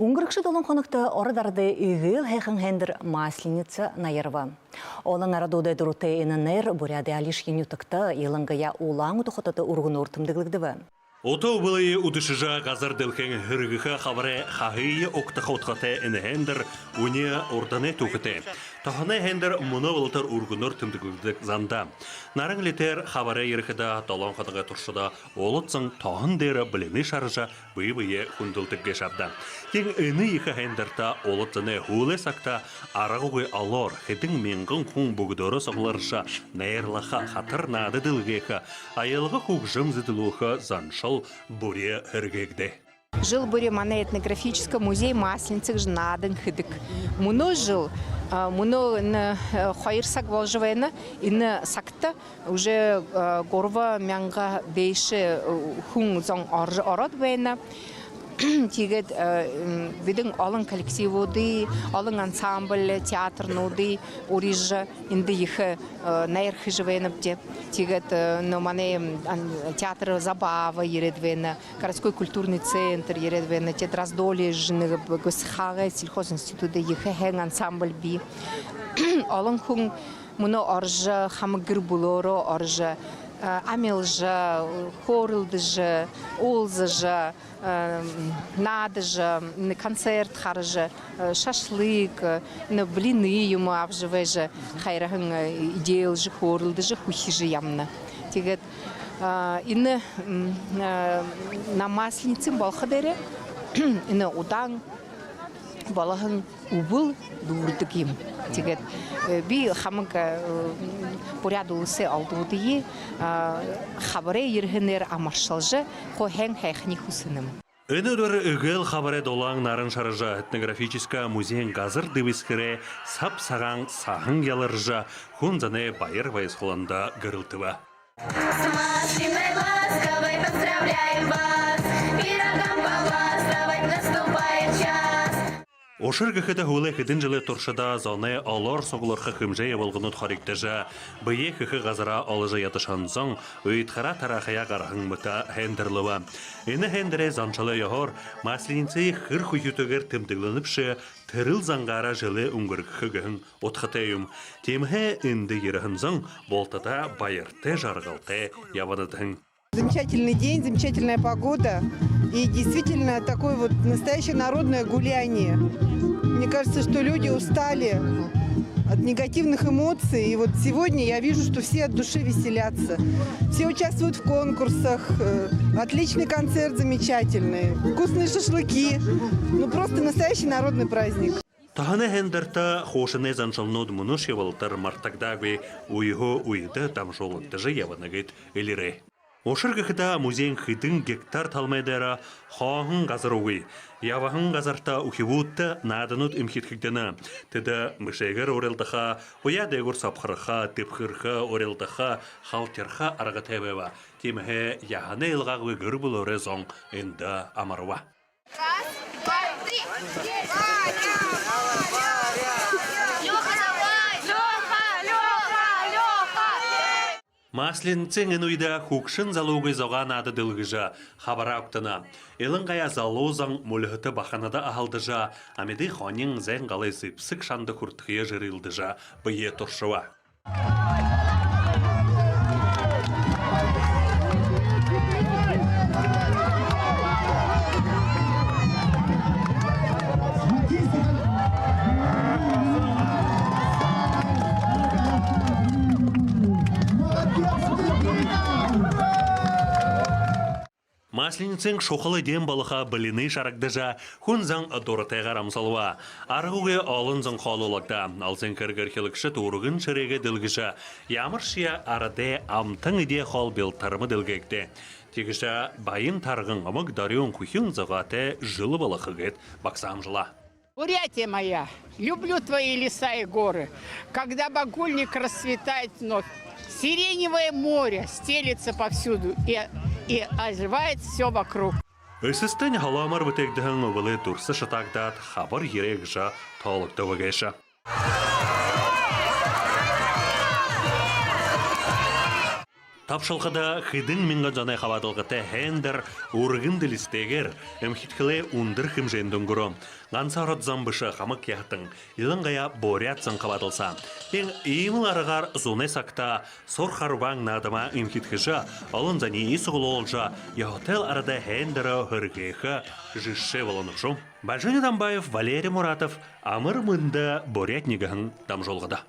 Унгрыкшы долын қонықта ордарды үйгіл хэхэн хендер масленица наерва. Олың арадуды дұруты енінер буряды алиш енютықта еліңгая улаң ұтықытаты урғын ортымдығылығдывы. Ото былы удышыжа газар дылхен хыргыха хавре хахые октаха отхате энхендер уне ордане тухете. Тахане хендер мұны ургунор тымдыгылдык занда. Нарың литер хавре ерхеда талон хатыға туршыда олытсың тахын дері біліні шарыжа бый-бые хундылтык гешабда. Ең үні ехі хендерта олытсыны хуле сакта арағуғы алор хетің менгін хун бұгдоры соғыларыша нәйрлаха хатыр нады дылгеха айылғы хуг жымзыдылуха заншал буре хергегде. Жил буре мана этнографический музей масленцев жнадын хыдык. Муно жил, муно на хайрсак волжевена и на сакта уже горва мянга бейше хун зон ород вена. Тигет виден алын коллективуды, алын ансамбль театрнуды, урижа инды ихе наерхи живенапте. Тигет но мане театр забава ередвена, городской культурный центр ередвена, те раздоли жны госхага сельхозинституты ихе хен ансамбль би. Алын хун муно оржа хамгыр булоро оржа амелжа, хорылдыжа, олзыжа, надыжа, концерт харжа, шашлык, блины ему обживежа, хайрахын идеялжа, хорылдыжа, хухижа ямна. Тегет ины на масленице балхадере, ины удан балахын убыл дурдыгим. Тегет би хамга порядулысы алдудые хабаре ерхенер амаршалжа хохен хайхни хусыным. Өнөдөр үгел хабаре долаң нарын шарыжа этнографическа музейн газыр дыбыскіре сап саған сағын ялыржа хунзане байыр вайсхоланда гырылтыва. С масляной ласковой поздравляем вас, пирогом поласковать наступает час. Ошыргы хыда хулы хыдын жылы туршыда зоне алар соғылырқы хымжай волғынут хариктежа, бые хыхы ғазыра алыжа ятышан зон, өйтхара тарахая қарахын мұта хендерліва. Ені хендере занчалы яғар, масленцы хыр хуютығыр тымдығлыныпшы, тырыл заңғара жылы ұңғырғы хыгын отхытайым. Темхе инді еріхін зон, болтада байырты жарғалты явадытын. Замечательный день, замечательная погода и действительно такое вот настоящее народное гуляние. Мне кажется, что люди устали от негативных эмоций, и вот сегодня я вижу, что все от души веселятся. Все участвуют в конкурсах, отличный концерт замечательный, вкусные шашлыки, ну просто настоящий народный праздник. Таханы хендерта хошыне заншалнуд мұныш евалтар мартагдагве уйго уйды тамшолыктыжы яванагыт элире. Ошыргыхыда музейн хытын гектар талмайдара хахын газар уй. Явахын газарта ухивутта надынут имхитхигдена. Теда мышегер орелдаха, уядегур сапхырха, тепхырха, орелдаха, халтерха аргатевева. Тимхе яханы илгагвы гырбул орезон инда амарва. Раз, два, три. Масленцен энуйда хукшын залугы зоған ады дылгыжа, хабара октана. Элін ғая залу заң мүліхіті бақанада ахалдыжа, амеды хонин зән ғалай сыпсық шанды күртіғе жырылдыжа, бүйе тұршыва. Масленцен шоқылы дем балыға біліні шарагдыжа, хун заң доротайға рамсалва. Арғуғы алын заң қалылықта, алсын кіргір хелікші турығын шыреге ділгіжа. Ямыр шия арады амтың иде қал белтарымы ділгекті. Тегіша байын тарғын ғымық дарион күхін зағаты жылы балықығыт бақсам жыла. Бурятия моя, люблю твои леса и горы. Когда багульник расцветает вновь, сиреневое море стелится повсюду и оживает все вокруг. Өсістен халамар бітегдіғын ұвылы дұрсы шатагдат хабар ерек жа талықты вағайша. Тапшылқыда хыдың минға жаны қабадылғыты хендер ургын дилистегер әмхиткіле ундыр хымжендін күрі. Ғансарот замбышы қамық яқтың, илыңғая борятсын қабадылса. Ең иымыларығар зоне сақта сор харваң надыма әмхиткіжі, алын зәне исығыл олжа, яхотел арада хендері хыргейхі жишше болынықшы. Бәлжені Дамбаев, Валерий Муратов, Амыр мұнды борятнигіғын дамжолғыда.